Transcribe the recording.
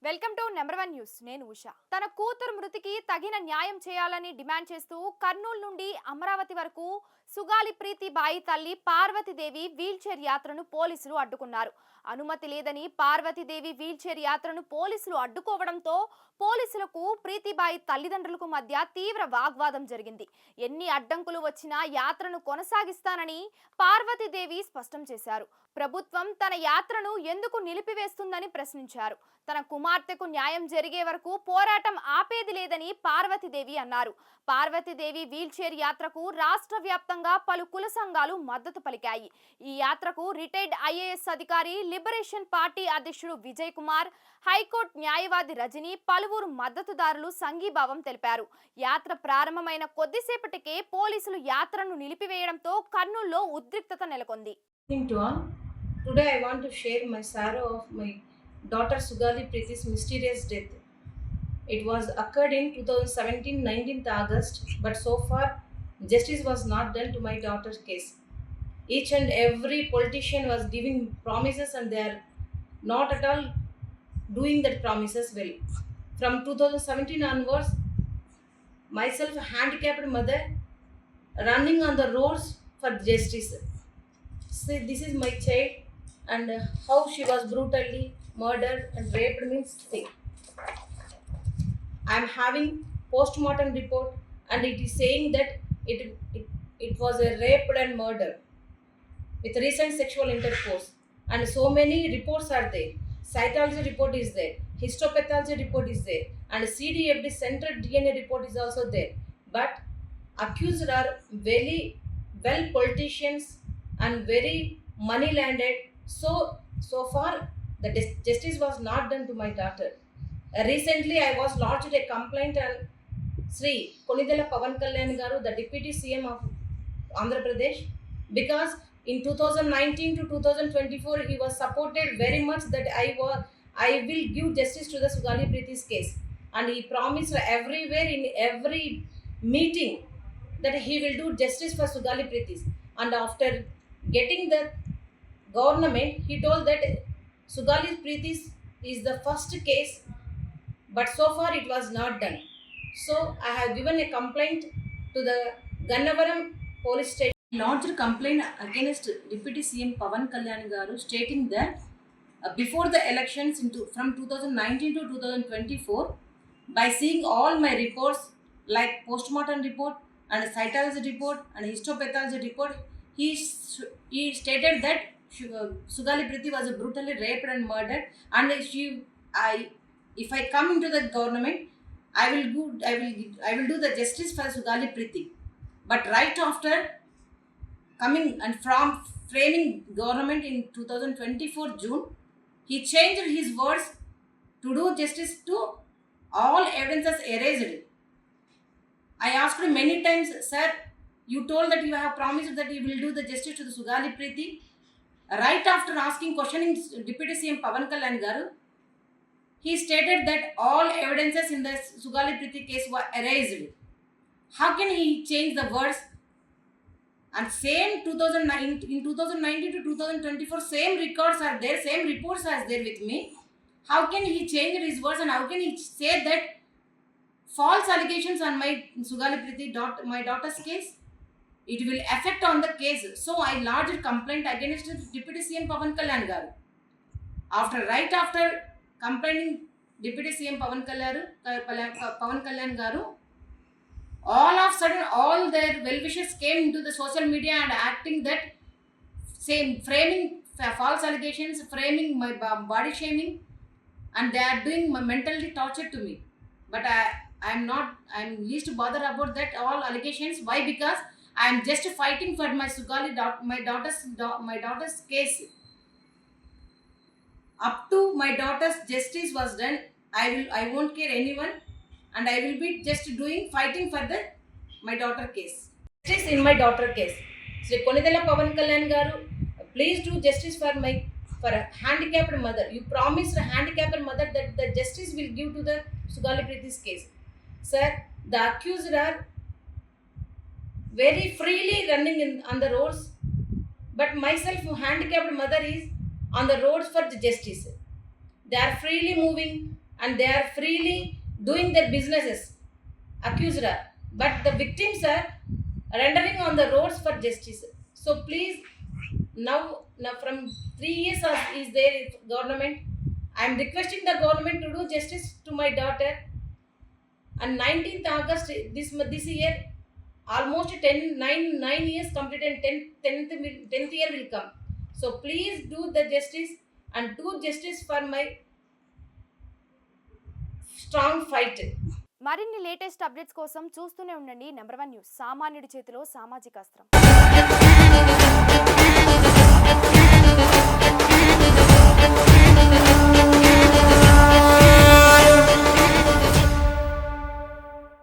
Welcome to number 1 news. నేను ఉషా. తన కూతురు మృతికి తగిన న్యాయం చేయాలని డిమాండ్ చేస్తూ కర్నూలు నుండి అమరావతి వరకు సుగాలి ప్రీతిబాయి తల్లి పార్వతీదేవి వీల్చైర్ యాత్రను పోలీసులు అడ్డుకున్నారు. అనుమతి లేదని పార్వతీదేవి వీల్చైర్ యాత్రను పోలీసులు అడ్డుకోవడంతో పోలీసులకు ప్రీతిబాయి తల్లిదండ్రులకు మధ్య తీవ్ర వాగ్వాదం జరిగింది. ఎన్ని అడ్డంకులు వచ్చినా యాత్రను కొనసాగిస్తానని పార్వతీదేవి స్పష్టం చేశారు. ప్రభుత్వం తన యాత్రను ఎందుకు నిలిపివేస్తుందని ప్రశ్నించారు. తన కుమార్తెకు న్యాయం జరిగే వరకు పోరాటం ఆపేది లేదని పార్వతీదేవి అన్నారు. పార్వతీదేవి వీల్చైర్ యాత్రకు రాష్ట్ర వ్యాప్తంగా పలు కుల సంఘాలు మద్దతు పలికాయి. ఈ యాత్రకు రిటైర్డ్ ఐఏఎస్ అధికారి లిబరేషన్ పార్టీ అధ్యక్షుడు విజయ్ కుమార్, హైకోర్టు న్యాయవాది రజని, పలువురు మద్దతుదారులు సంఘీభావం తెలిపారు. యాత్ర ప్రారంభమైన కొద్దిసేపటికే పోలీసులు యాత్రను నిలిపివేయడంతో కర్నూలులో ఉద్రిక్తత నెలకొంది. Today I want to share my sorrow of my daughter Sugali Preethi's mysterious death. It was occurred in 2017 19th August, but so far justice was not done to my daughter's case. Each and every politician was giving promises and they are not at all doing that promises well. From 2017 onwards, myself a handicapped mother running on the roads for justice. See, this is my child and how she was brutally murdered and raped means thing. I am having post-mortem report and it is saying that it was a rape and murder with recent sexual intercourse, and so many reports are there. Cytology report is there, histopathology report is there, and CDFD central DNA report is also there. But accused are very well politicians and very money landed. So far the justice was not done to my daughter. Recently I was lodged a complaint on Sri Konidela Pavan Kalyan garu, the deputy CM of Andhra Pradesh, because in 2019 to 2024 he was supported very much that I will give justice to the Sugali Preethi's case, and he promised everywhere in every meeting that he will do justice for Sugali Preethi's. And after getting the government, he told that Sugali Preethi's is the first case, but so far it was not done. So I have given a complaint to the Gannavaram police station. Lodged complaint against Deputy CM Pavan Kalyan garu, stating that before the elections from 2019 to 2024, by seeing all my reports like postmortem report and cytology report and histopathology report, he stated that Sugali Preethi was brutally raped and murdered, and if I come into the government, I will do the justice for Sugali Preethi. But right after coming and from framing government in 2024 June, he changed his words to do justice to all evidences erased. I asked him many times, sir, you told that you have promised that you will do the justice to the Sugali Preethi. Right after questioning Deputy CM Pavan Kalyan garu, he stated that all evidences in the Sugali Preethi case were erased. How can he change the words? And same 2019 to 2024, same records are there, same reports are there with me. How can he change his words, and how can he say that false allegations on my Sugali Preethi my daughter's case, it will affect on the case? So I lodged a complaint against Deputy CM Pavan Kalyan garu. Right after complaining Deputy CM Pavan Kalyan garu, all of a sudden all their well-wishers came into the social media and acting that same framing false allegations, framing my body shaming, and they are doing mentally torture to me. But I'm least bothered about that all allegations. Why? Because I am just fighting for my my daughter's case. Up to my daughter's justice was done, I won't care anyone, and I will be just fighting for my daughter case. Justice in my daughter case. Sri Konidela Pavan Kalyan garu, please do justice for a handicapped mother. You promised a handicapped mother that the justice will give to the Sugali Preethi's case. Sir, the accused are very freely running on the roads, but myself, a handicapped mother, is on the roads for the justice. They are freely moving and they are freely doing their businesses. Accused are, but the victims are rendering on the roads for justice. So please, now from 3 years is there government. I am requesting the government to do justice to my daughter. And 19th August this year, almost 9 years completed, and 10th year will come. So please do the justice and do justice for my strong fight. మరిన్ని latest updates కోసం చూస్తూనే ఉండండి number 1 news. సామాన్యుడి చేతిలో సామాజిక అస్త్రం.